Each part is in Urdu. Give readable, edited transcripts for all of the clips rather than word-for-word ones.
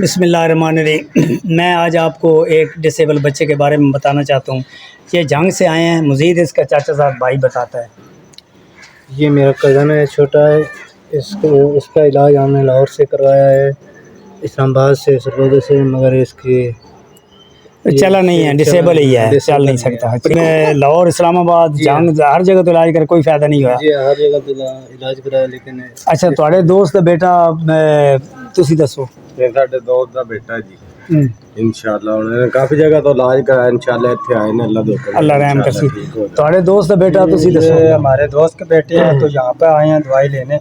بسم اللہ الرحمن الرحیم۔ میں آج آپ کو ایک ڈسیبل بچے کے بارے میں بتانا چاہتا ہوں۔ یہ جنگ سے آئے ہیں، مزید اس کا چاچا صاحب بھائی بتاتا ہے۔ یہ میرا کزن ہے، چھوٹا ہے۔ اس کا علاج ہم نے لاہور سے کروایا ہے، اسلام آباد سے، سرگودا سے، مگر اس کی چلا نہیں ہے، ڈسیبل ہی ہے، چل نہیں سکتا۔ لاہور، اسلام آباد، جنگ ہر جگہ تو علاج کر کوئی فائدہ نہیں ہوا۔ جی ہر جگہ تو علاج کرایا لیکن اچھا، تھوڑے دوست دا بیٹا تسی دسو۔ یہ ساڈے دوست دا بیٹا جی، انشاءاللہ انہوں نے کافی جگہ تو علاج کرایا، انشاءاللہ اتنے آئے نا، اللہ دے اللہ رحم کرسی۔ تھوڑے دوست دا بیٹا تسی دسو۔ یہ ہمارے دوست کے بیٹے ہیں، تو یہاں پہ آئے ہیں دوائی لینے۔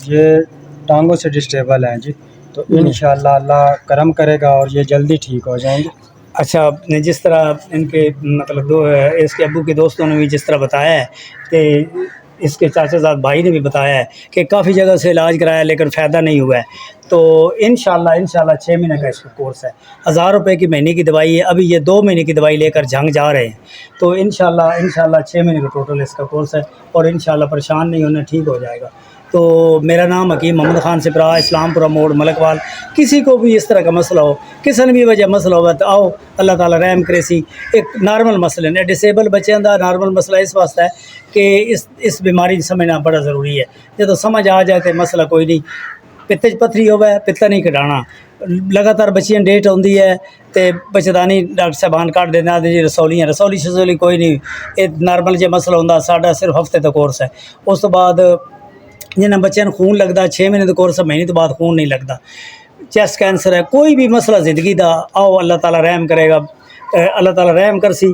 یہ ٹانگوں سے ڈسٹیبل ہیں جی، تو انشاءاللہ اللہ کرم کرے گا اور یہ جلدی ٹھیک ہو جائیں گے۔ اچھا، جس طرح ان کے مطلب اس کے ابو کے دوستوں نے بھی جس طرح بتایا ہے کہ اس کے چاچا صاحب بھائی نے بھی بتایا ہے کہ کافی جگہ سے علاج کرایا لیکن فائدہ نہیں ہوا ہے، تو انشاءاللہ 6 مہینے کا اس کا کورس ہے، 1000 روپے کی مہینے کی دوائی ہے۔ ابھی یہ 2 مہینے کی دوائی لے کر جنگ جا رہے ہیں، تو انشاءاللہ 6 مہینے کا ٹوٹل اس کا کورس ہے، اور انشاءاللہ پریشان نہیں ہونا، ٹھیک ہو جائے گا۔ تو میرا نام حکیم محمد خان سپرا، اسلام پورہ موڑ، ملک وال۔ کسی کو بھی اس طرح کا مسئلہ ہو، کسی نے بھی وجہ مسئلہ ہوا تو آؤ، اللہ تعالیٰ رحم کرے سی۔ ایک نارمل مسئلہ ہے، ڈسیبل بچوں کا نارمل مسئلہ اس واسطے ہے کہ اس بیماری سمجھنا بڑا ضروری ہے۔ جب سمجھ آ جائے تو مسئلہ کوئی نہیں۔ پتے پتھری ہوئے پتا نہیں کٹانا، لگاتار بچیاں ڈیٹ آتی ہے تو بچدانی ڈاکٹر صاحبان کٹ دینا جی، رسولی کوئی نہیں۔ یہ نارمل جو مسئلہ ہوتا ساڈا صرف ہفتے کا کورس ہے۔ اس تو بعد جنہیں بچوں کو خون لگتا 6 مہینے کا کورس ہے، مہینے تو بعد خون نہیں لگتا۔ چیسٹ کینسر ہے، کوئی بھی مسئلہ زندگی دا، آؤ اللہ تعالیٰ رحم کرے گا، اللہ تعالیٰ رحم کرسی۔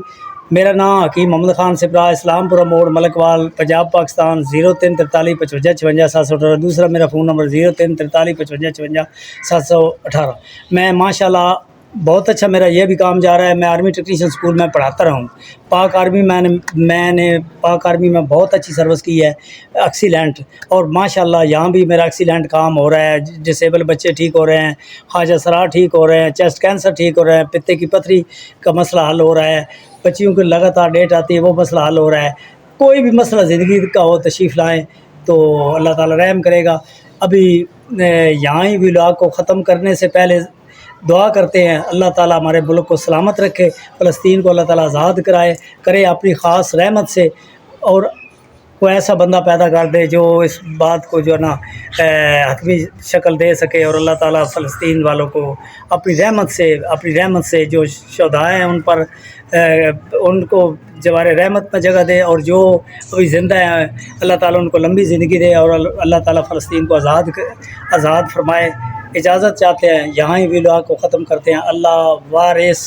میرا نام حکیم محمد خان سپرا، اسلام پورہ موڑ، ملک وال، پنجاب، پاکستان، 0343 55 56 718۔ دوسرا میرا فون نمبر 0343 55 56 718۔ میں ماشاءاللہ بہت اچھا میرا یہ بھی کام جا رہا ہے۔ میں آرمی ٹیکنیشین اسکول میں پڑھاتا رہا ہوں۔ پاک آرمی میں نے پاک آرمی میں بہت اچھی سروس کی ہے، ایکسیلنٹ، اور ماشاءاللہ یہاں بھی میرا ایکسیلنٹ کام ہو رہا ہے۔ ڈسیبل بچے ٹھیک ہو رہے ہیں، خواجہ سرا ٹھیک ہو رہے ہیں، چیسٹ کینسر ٹھیک ہو رہا ہے، پتے کی پتھری کا مسئلہ حل ہو رہا ہے، بچیوں کو لگاتار ڈیٹ آتی ہے وہ مسئلہ حل ہو رہا ہے۔ کوئی بھی مسئلہ زندگی کا ہو تشریف لائیں تو اللہ تعالیٰ رحم کرے گا۔ ابھی یہاں ہی ولاگ کو ختم کرنے سے پہلے دعا کرتے ہیں اللہ تعالیٰ ہمارے ملک کو سلامت رکھے، فلسطین کو اللہ تعالیٰ آزاد کرے اپنی خاص رحمت سے، اور کوئی ایسا بندہ پیدا کر دے جو اس بات کو جو ہے نا حتمی شکل دے سکے، اور اللہ تعالیٰ فلسطین والوں کو اپنی رحمت سے جو شہداء ہیں ان کو جوار رحمت میں جگہ دے، اور جو ابھی زندہ ہیں اللہ تعالیٰ ان کو لمبی زندگی دے، اور اللہ تعالیٰ فلسطین کو آزاد فرمائے۔ اجازت چاہتے ہیں، یہاں ہی ولاگ کو ختم کرتے ہیں۔ اللہ وارث۔